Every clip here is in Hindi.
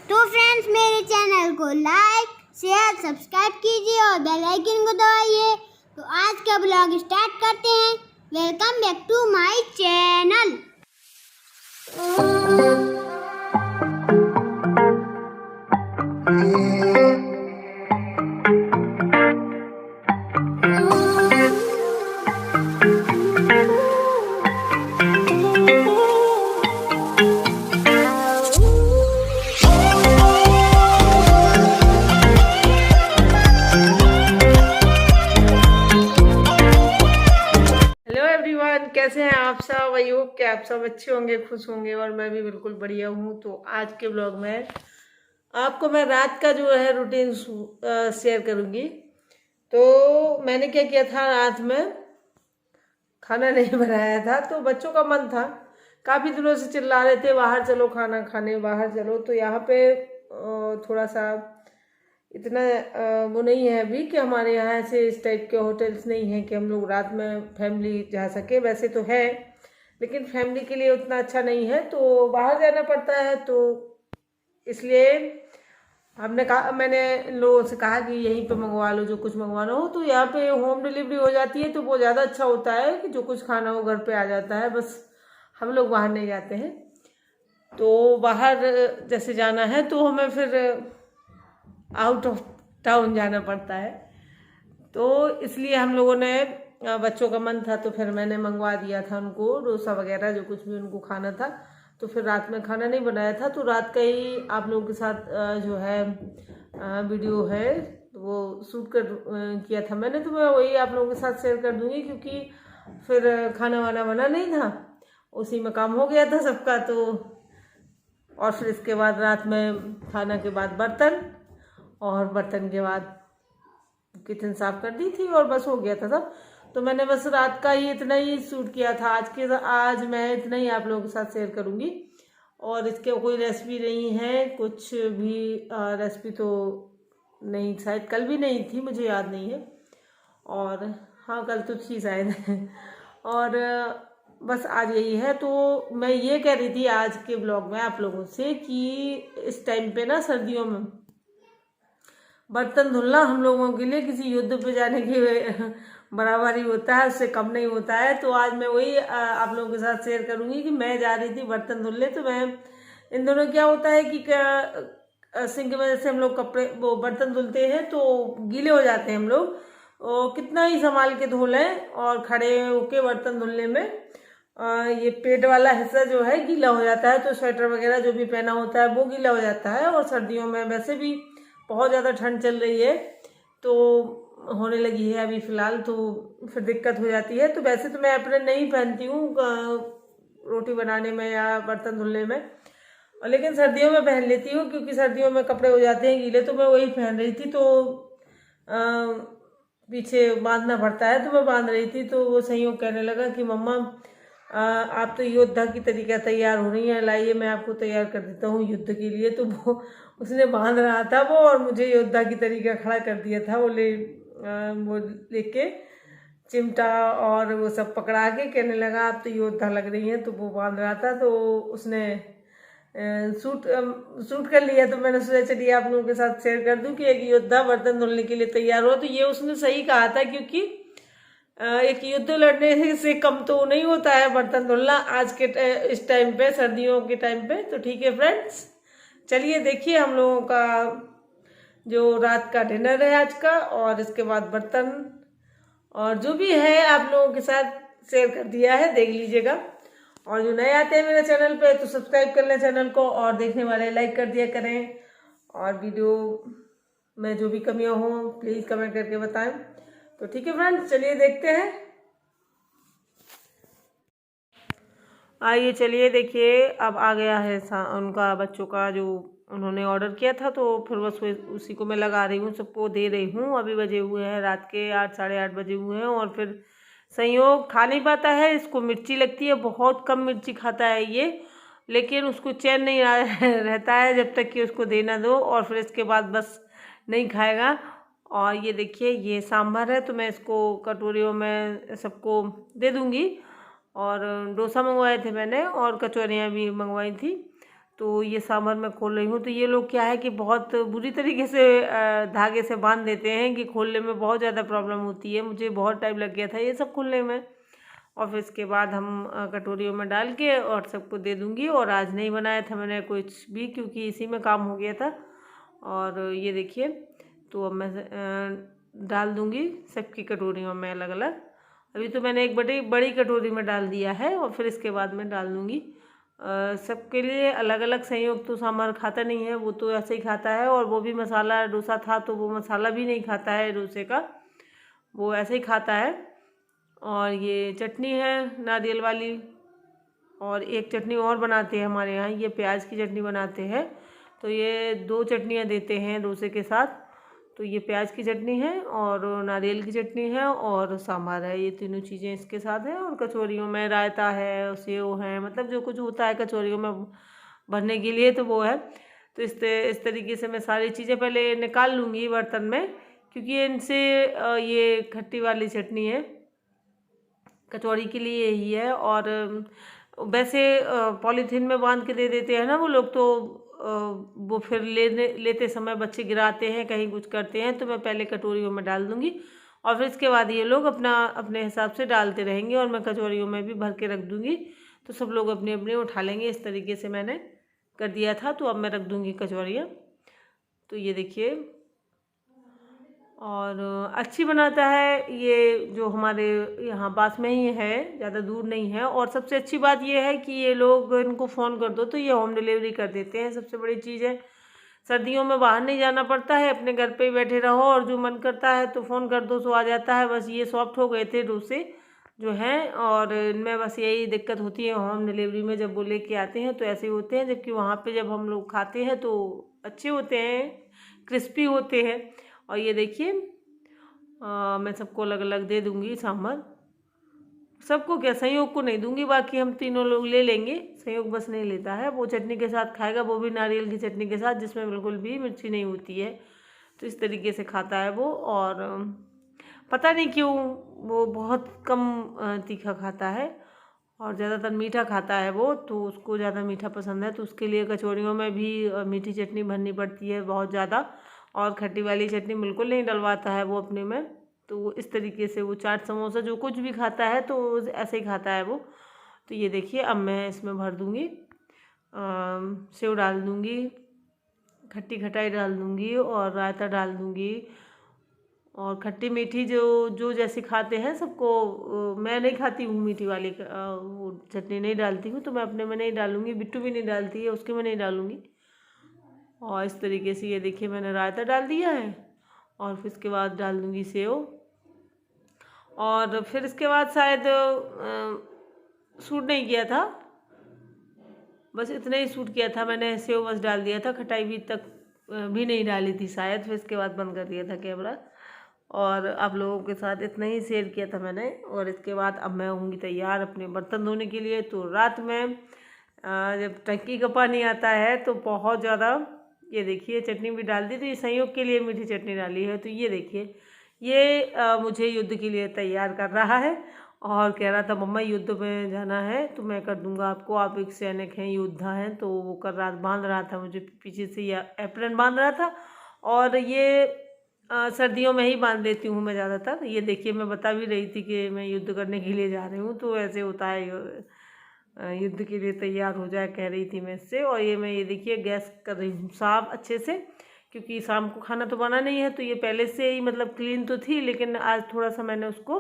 तो फ्रेंड्स मेरे चैनल को लाइक शेयर सब्सक्राइब कीजिए और बेल आइकन को दबाइए। तो आज का ब्लॉग स्टार्ट करते हैं। Welcome back to my channel. कैसे हैं आप सब? आई होप कि आप सब अच्छे होंगे, खुश होंगे और मैं भी बिल्कुल बढ़िया हूँ। तो आज के ब्लॉग में आपको मैं रात का जो है रूटीन शेयर करूँगी। तो मैंने क्या किया था, रात में खाना नहीं बनाया था। तो बच्चों का मन था, काफ़ी दिनों से चिल्ला रहे थे बाहर चलो खाना खाने, बाहर चलो। तो यहाँ पे थोड़ा सा इतना वो नहीं है अभी कि हमारे यहाँ ऐसे इस टाइप के होटल्स नहीं हैं कि हम लोग रात में फैमिली जा सके। वैसे तो है लेकिन फैमिली के लिए उतना अच्छा नहीं है, तो बाहर जाना पड़ता है। तो इसलिए हमने कहा, मैंने इन लोगों से कहा कि यहीं पे मंगवा लो, जो कुछ मंगवाना हो। तो यहाँ पे होम डिलीवरी हो जाती है, तो वो ज़्यादा अच्छा होता है कि जो कुछ खाना हो घर पे आ जाता है, बस हम लोग बाहर नहीं जाते हैं। तो बाहर जैसे जाना है तो हमें फिर आउट ऑफ टाउन जाना पड़ता है। तो इसलिए हम लोगों ने, बच्चों का मन था तो फिर मैंने मंगवा दिया था उनको डोसा वगैरह, जो कुछ भी उनको खाना था। तो फिर रात में खाना नहीं बनाया था, तो रात का ही आप लोगों के साथ जो है वीडियो है वो शूट कर किया था मैंने। तो मैं वही आप लोगों के साथ शेयर कर दूंगी, क्योंकि फिर खाना वाना बना नहीं था, उसी में काम हो गया था सबका। तो और फिर इसके बाद रात में खाना के बाद बर्तन, और बर्तन के बाद किचन साफ कर दी थी और बस हो गया था सब। तो मैंने बस रात का ही इतना ही शूट किया था। आज मैं इतना ही आप लोगों के साथ शेयर करूंगी, और इसके कोई रेसिपी नहीं है, कुछ भी रेसिपी तो नहीं, शायद कल भी नहीं थी, मुझे याद नहीं है। और हाँ, कल तो थी शायद और बस आज यही है। तो मैं ये कह रही थी आज के ब्लॉग में आप लोगों से कि इस टाइम पे ना, सर्दियों में बर्तन धुलना हम लोगों के लिए किसी युद्ध पे जाने के बराबर ही होता है, उससे कम नहीं होता है। तो आज मैं वही आप लोगों के साथ शेयर करूंगी कि मैं जा रही थी बर्तन धुलने। तो मैं इन दोनों क्या होता है कि सिंक में जैसे हम लोग कपड़े वो बर्तन धुलते हैं तो गीले हो जाते हैं हम लोग, कितना ही संभाल के धो लें और खड़े होके बर्तन धुलने में ये पेट वाला हिस्सा जो है गीला हो जाता है। तो स्वेटर वगैरह जो भी पहना होता है वो गीला हो जाता है। और सर्दियों में वैसे भी बहुत ज़्यादा ठंड चल रही है, तो होने लगी है अभी फ़िलहाल, तो फिर दिक्कत हो जाती है। तो वैसे तो मैं अप्रैल नहीं पहनती हूँ रोटी बनाने में या बर्तन धुलने में, और लेकिन सर्दियों में पहन लेती हूँ, क्योंकि सर्दियों में कपड़े हो जाते हैं गीले। तो मैं वही पहन रही थी, तो पीछे बांधना पड़ता है, तो मैं बांध रही थी। तो वो संयोग कहने लगा कि मम्मा आप तो योद्धा की तरीका तैयार हो रही हैं, लाइए मैं आपको तैयार कर देता हूँ युद्ध के लिए। तो वो उसने बांध रहा था वो, और मुझे योद्धा की तरीका खड़ा कर दिया था। वो लेके चिमटा और वो सब पकड़ा के कहने लगा आप तो योद्धा लग रही हैं। तो वो बांध रहा था, तो उसने सूट कर लिया। तो मैंने सोचा चलिए आप लोगों के साथ शेयर कर दूं कि एक योद्धा बर्तन धुलने के लिए तैयार हो। तो ये उसने सही कहा था, क्योंकि एक युद्ध लड़ने से कम तो नहीं होता है बर्तन धुलना आज के इस टाइम पे, सर्दियों के टाइम पे। तो ठीक है फ्रेंड्स, चलिए देखिए हम लोगों का जो रात का डिनर है आज का, और इसके बाद बर्तन और जो भी है आप लोगों के साथ शेयर कर दिया है, देख लीजिएगा। और जो नए आते हैं मेरे चैनल पे तो सब्सक्राइब कर लें चैनल को, और देखने वाले लाइक कर दिया करें। और वीडियो में जो भी कमियां हों प्लीज़ कमेंट करके बताएं। तो ठीक है फ्रेंड्स, चलिए देखते हैं। आइए चलिए देखिए, अब आ गया है उनका बच्चों का जो उन्होंने ऑर्डर किया था। तो फिर बस उसी को मैं लगा रही हूँ, सबको दे रही हूँ। अभी बजे हुए हैं रात के 8 साढ़े 8 बजे हुए हैं, और फिर संयोग खा नहीं पाता है, इसको मिर्ची लगती है, बहुत कम मिर्ची खाता है ये, लेकिन उसको चैन नहीं रहता है जब तक कि उसको देना दो, और फिर इसके बाद बस नहीं खाएगा। और ये देखिए ये सांभर है, तो मैं इसको कटोरियों में सबको दे दूँगी। और डोसा मंगवाए थे मैंने, और कचौरियाँ भी मंगवाई थी। तो ये सांभर मैं खोल रही हूँ। तो ये लोग क्या है कि बहुत बुरी तरीके से धागे से बांध देते हैं कि खोलने में बहुत ज़्यादा प्रॉब्लम होती है। मुझे बहुत टाइम लग गया था ये सब खोलने में। और फिर इसके बाद हम कटोरियों में डाल के और सबको दे दूँगी। और आज नहीं बनाया था मैंने कुछ भी, क्योंकि इसी में काम हो गया था। और ये देखिए, तो अब मैं डाल दूँगी सबकी कटोरियों में अलग अलग। अभी तो मैंने एक बड़ी बड़ी कटोरी में डाल दिया है और फिर इसके बाद मैं डाल दूँगी सबके लिए अलग अलग। संयोग तो सांभर खाता नहीं है, वो तो ऐसे ही खाता है। और वो भी मसाला डोसा था तो वो मसाला भी नहीं खाता है डोसे का, वो ऐसे ही खाता है। और ये चटनी है नारियल वाली, और एक चटनी और बनाते हैं हमारे यहाँ, ये प्याज की चटनी बनाते हैं। तो ये 2 चटनियाँ देते हैं डोसे के साथ। तो ये प्याज की चटनी है और नारियल की चटनी है और सांभर है, ये तीनों चीज़ें इसके साथ हैं। और कचौरियों में रायता है, सेव है, मतलब जो कुछ होता है कचौरियों में भरने के लिए तो वो है। तो इस तरीके से मैं सारी चीज़ें पहले निकाल लूँगी बर्तन में, क्योंकि इनसे ये खट्टी वाली चटनी है, कचौड़ी के लिए यही है। और वैसे पॉलीथीन में बांध के दे देते हैं ना वो लोग, तो वो फिर लेते समय बच्चे गिराते हैं, कहीं कुछ करते हैं। तो मैं पहले कटोरियों में डाल दूँगी और फिर इसके बाद ये लोग अपने हिसाब से डालते रहेंगे और मैं कचौरियों में भी भर के रख दूँगी। तो सब लोग अपने अपने उठा लेंगे। इस तरीके से मैंने कर दिया था। तो अब मैं रख दूँगी कचौरियाँ। तो ये देखिए, और अच्छी बनाता है ये, जो हमारे यहाँ पास में ही है, ज़्यादा दूर नहीं है। और सबसे अच्छी बात ये है कि ये लोग, इनको फ़ोन कर दो तो ये होम डिलीवरी कर देते हैं, सबसे बड़ी चीज़ है। सर्दियों में बाहर नहीं जाना पड़ता है, अपने घर पे ही बैठे रहो और जो मन करता है तो फ़ोन कर दो तो आ जाता है। बस ये सॉफ्ट हो गए थे डोसे जो हैं, और इनमें बस यही दिक्कत होती है होम डिलीवरी में, जब वो लेके आते हैं तो ऐसे ही होते हैं। जबकि वहाँ पे जब हम लोग खाते हैं तो अच्छे होते हैं, क्रिस्पी होते हैं। और ये देखिए, मैं सबको अलग अलग दे दूँगी सांभर। सबको क्या, संयोग को नहीं दूँगी, बाकी हम तीनों लोग ले लेंगे। संयोग बस नहीं लेता है, वो चटनी के साथ खाएगा, वो भी नारियल की चटनी के साथ, जिसमें बिल्कुल भी मिर्ची नहीं होती है। तो इस तरीके से खाता है वो। और पता नहीं क्यों वो बहुत कम तीखा खाता है और ज़्यादातर मीठा खाता है वो, तो उसको ज़्यादा मीठा पसंद है। तो उसके लिए कचौड़ियों में भी मीठी चटनी भरनी पड़ती है बहुत ज़्यादा, और खट्टी वाली चटनी बिल्कुल नहीं डलवाता है वो अपने में। तो इस तरीके से वो चाट समोसा जो कुछ भी खाता है तो ऐसे ही खाता है वो। तो ये देखिए, अब मैं इसमें भर दूँगी, सेव डाल दूँगी, खट्टी खटाई डाल दूँगी और रायता डाल दूँगी। और खट्टी मीठी जो जो जैसे खाते हैं सबको, मैं नहीं खाती हूँ मीठी वाली वो चटनी नहीं डालती हूँ, तो मैं अपने में नहीं डालूँगी, बिट्टू भी नहीं डालती है, उसके में नहीं डालूँगी। और इस तरीके से ये देखिए, मैंने रायता डाल दिया है और फिर इसके बाद डाल दूँगी सेव। और फिर इसके बाद शायद सूट नहीं किया था, बस इतना ही सूट किया था मैंने, सेव बस डाल दिया था, खटाई भी तक भी नहीं डाली थी शायद। फिर इसके बाद बंद कर दिया था कैमरा और आप लोगों के साथ इतना ही शेयर किया था मैंने। और इसके बाद अब मैं होंगी तैयार अपने बर्तन धोने के लिए। तो रात में जब टंकी का पानी आता है तो बहुत ज़्यादा, ये देखिए चटनी भी डाल दी, तो ये संयोग के लिए मीठी चटनी डाली है। तो ये देखिए, ये मुझे युद्ध के लिए तैयार कर रहा है और कह रहा था मम्मा युद्ध में जाना है तो मैं कर दूंगा आपको, आप एक सैनिक हैं, योद्धा हैं। तो वो कर रहा, बांध रहा था मुझे पीछे से, या एप्रन बांध रहा था। और ये सर्दियों में ही बांध देती हूँ मैं ज़्यादातर। ये देखिए, मैं बता भी रही थी कि मैं युद्ध करने के लिए जा रही हूँ, तो ऐसे होता है, युद्ध के लिए तैयार हो जाए कह रही थी मैं इससे। और ये देखिए, गैस कर रही हूँ साफ अच्छे से, क्योंकि शाम को खाना तो बना नहीं है। तो ये पहले से ही मतलब क्लीन तो थी, लेकिन आज थोड़ा सा मैंने उसको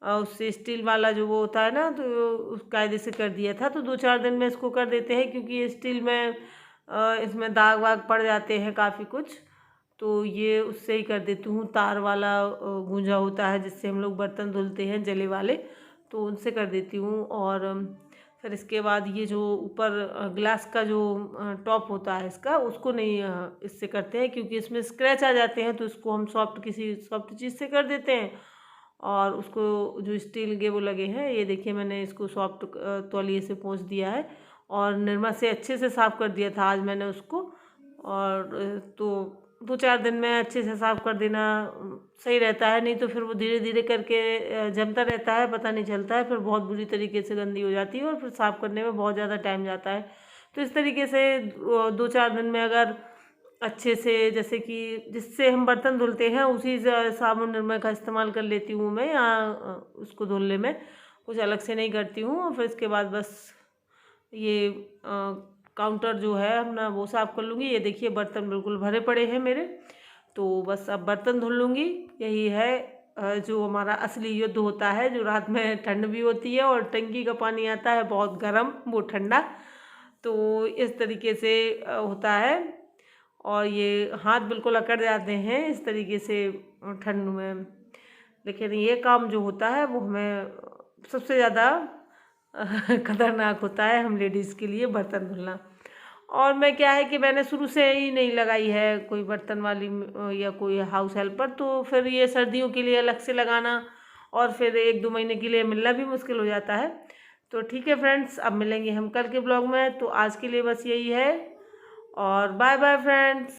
उससे स्टील वाला जो वो होता है ना, तो उस कायदे से कर दिया था। तो 2-4 दिन में इसको कर देते हैं, क्योंकि ये स्टील में इसमें दाग वाग पड़ जाते हैं काफ़ी कुछ। तो ये उससे ही कर देती हूँ, तार वाला गूंजा होता है जिससे हम लोग बर्तन धुलते हैं जले वाले, तो उनसे कर देती हूँ। और फिर इसके बाद ये जो ऊपर ग्लास का जो टॉप होता है इसका, उसको नहीं इससे करते हैं, क्योंकि इसमें स्क्रैच आ जाते हैं। तो इसको हम किसी सॉफ्ट चीज़ से कर देते हैं। और उसको जो स्टील के वो लगे हैं, ये देखिए मैंने इसको सॉफ्ट तौलिए से पोंछ दिया है और निरमा से अच्छे से साफ़ कर दिया था आज मैंने उसको। और तो 2-4 दिन में अच्छे से साफ़ कर देना सही रहता है, नहीं तो फिर वो धीरे धीरे करके जमता रहता है, पता नहीं चलता है, फिर बहुत बुरी तरीके से गंदी हो जाती है और फिर साफ़ करने में बहुत ज़्यादा टाइम जाता है। तो इस तरीके से 2-4 दिन में अगर अच्छे से, जैसे कि जिससे हम बर्तन धुलते हैं उसी साबुन निर्मा का इस्तेमाल कर लेती हूँ मैं, या उसको धुलने में कुछ अलग से नहीं करती हूँ। और फिर इसके बाद बस ये काउंटर जो है अपना वो साफ़ कर लूँगी। ये देखिए बर्तन बिल्कुल भरे पड़े हैं मेरे, तो बस अब बर्तन धुल लूँगी। यही है जो हमारा असली युद्ध होता है, जो रात में ठंड भी होती है और टंकी का पानी आता है बहुत गर्म, वो ठंडा, तो इस तरीके से होता है। और ये हाथ बिल्कुल अकड़ जाते हैं इस तरीके से ठंड में। लेकिन ये काम जो होता है वो हमें सबसे ज़्यादा खतरनाक होता है हम लेडीज़ के लिए, बर्तन धुलना। और मैं क्या है कि मैंने शुरू से ही नहीं लगाई है कोई बर्तन वाली या कोई हाउस हेल्पर, तो फिर ये सर्दियों के लिए अलग से लगाना और फिर 1-2 महीने के लिए मिलना भी मुश्किल हो जाता है। तो ठीक है फ्रेंड्स, अब मिलेंगे हम कल के ब्लॉग में। तो आज के लिए बस यही है और बाय बाय फ्रेंड्स।